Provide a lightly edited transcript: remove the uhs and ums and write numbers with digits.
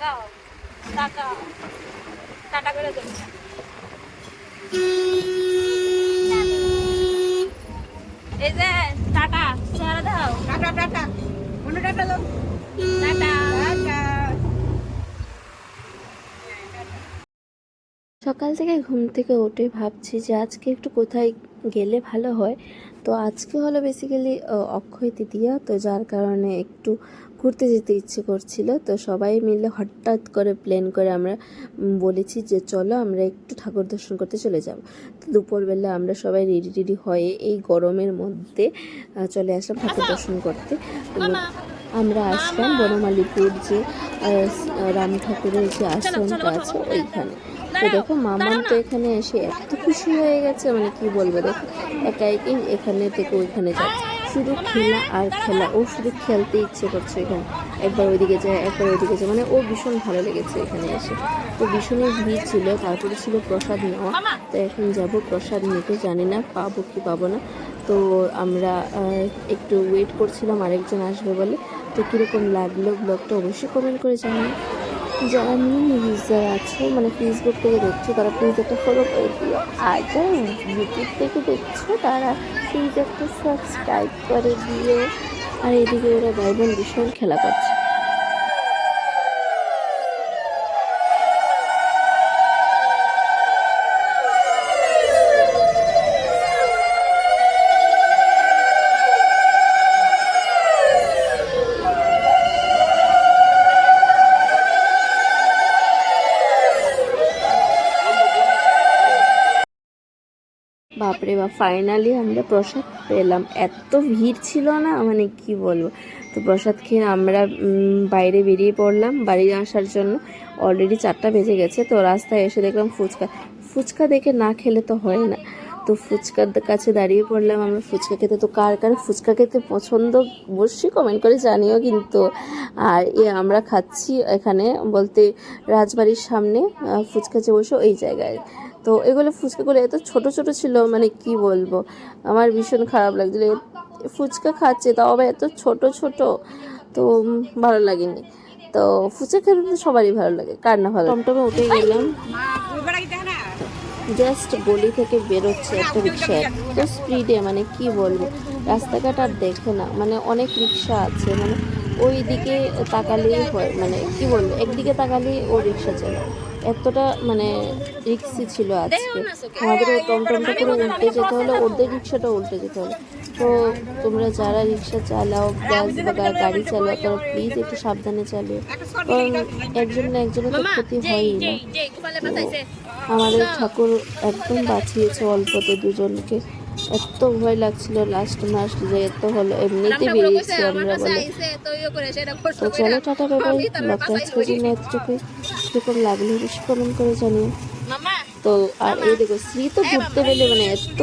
দাও tata tata করে দেবে এই যে টাটা চেহারা দাও টাটা টাটা মনে টাটা দাও টাটা টাটা। সকাল থেকে ঘুম থেকে উঠে ভাবছি যে আজকে একটু কোথায় গেলে ভালো হয়। তো আজকে হলো বেসিক্যালি অক্ষয় তৃতীয়া, তো যার কারণে একটু ঘুরতে যেতে ইচ্ছে করছিল। তো সবাই মিলে হঠাৎ করে প্ল্যান করে আমরা বলেছি যে চলো আমরা একটু ঠাকুর দর্শন করতে চলে যাব। তো দুপুরবেলা আমরা সবাই রেডি হয়ে এই গরমের মধ্যে চলে আসলাম ঠাকুর দর্শন করতে। আমরা আসলাম বনমালীপুর যে রাম ঠাকুরের যে আশ্রমটা আছে ওইখানে। তো দেখো মামাম তো এখানে এসে এত খুশি হয়ে গেছে, মানে কি বলবো, দেখো একা একই এখানে থেকে ওইখানে যায়, শুধু খেলা আর খেলা, ও শুধু খেলতে ইচ্ছে করছে এখানে, একবার ওইদিকে যায় একবার ওইদিকে যায়, মানে ও ভীষণ ভালো লেগেছে এখানে এসে। তো ভীষণই ভিড় ছিল, তারপরে ছিল প্রসাদ নেওয়া। তো এখন যাব প্রসাদ নিতে, জানি না পাবো কি পাবো না। তো আমরা একটু ওয়েট করছিলাম আরেকজন আসবে বলে। তো কীরকম লাগলো ব্লগটা অবশ্যই কমেন্ট করে জানাই। যারা নিউ ইউজার আছে, মানে ফেসবুক থেকে দেখছো, তারা প্লিজ একটা ফলো করে দিও, আর যারা ইউটিউব থেকে দেখছো তারা প্লিজ একটা সাবস্ক্রাইব করে দিও। আর এদিকে ওরা ভাই বোন ভীষণ খেলা করছে। বাপরে বাপ, ফাইনালি আমরা প্রসাদ পেলাম। এত ভিড় ছিল না, মানে কি বলবো। তো প্রসাদ খেয়ে আমরা বাইরে বেরিয়ে পড়লাম বাড়ি আসার জন্য। অলরেডি 4টা বেজে গেছে। তো রাস্তায় এসে দেখলাম ফুচকা দেখে না খেলে তো হয় না। তো ফুচকার কাছে দাঁড়িয়ে পড়লাম আমরা ফুচকা খেতে। তো কার কার ফুচকা খেতে পছন্দ অবশ্যই কমেন্ট করে জানিও কিন্তু। আর আমরা খাচ্ছি এখানে বলতে রাজবাড়ির সামনে ফুচকা যে বসে ওই জায়গায়। তো এগুলো ফুচকাগুলো এত ছোট ছোট ছিল, মানে কি বলবো, আমার ভীষণ খারাপ লাগছিল। ফুচকা খাচ্ছে তাও আবার এত ছোট ছোট, তো ভালো লাগেনি। তো ফুচকা খেতে তো সবারই ভালো লাগে, কার না ভালো। টমটমে উঠে গেলাম, জাস্ট গলি থেকে বেরোচ্ছে একটা রিক্সা এত স্পিডে, মানে কি বলবো, রাস্তাঘাট আর দেখে না, মানে অনেক রিক্সা আছে, মানে ওই দিকে তাকালেই হয়, মানে কি বলবো, একদিকে তাকালেই ও রিক্সা চালায়, এতটা মানে রিক্সি ছিল আজকে। আমাদের ওই টমটমটা করে উল্টে যেতে হলো, ওদের রিক্সাটা উল্টে যেতে হলো। তো তোমরা যারা রিক্সা চালাও, বাস বা গাড়ি চালাও, তারা প্লিজ একটু সাবধানে চালিও, কারণ একজন না একজনের তো ক্ষতি হয়ই না। আমাদের ঠাকুর একদম বাঁচিয়েছে অল্পতে দুজনকে, এত ভয় লাগছিল লাস্ট যে এত হলো, এমনিতে বেরিয়েছি আমরা বলে। তো চলো টাটা বাবাই, ব্লগটা আজকের জন্য এতটুকুই। কিরকম লাগলো বেশি কমেন্ট করে জানিও। তো আর এই দেখো শ্রী তো ঘুরতে পেলে মানে এত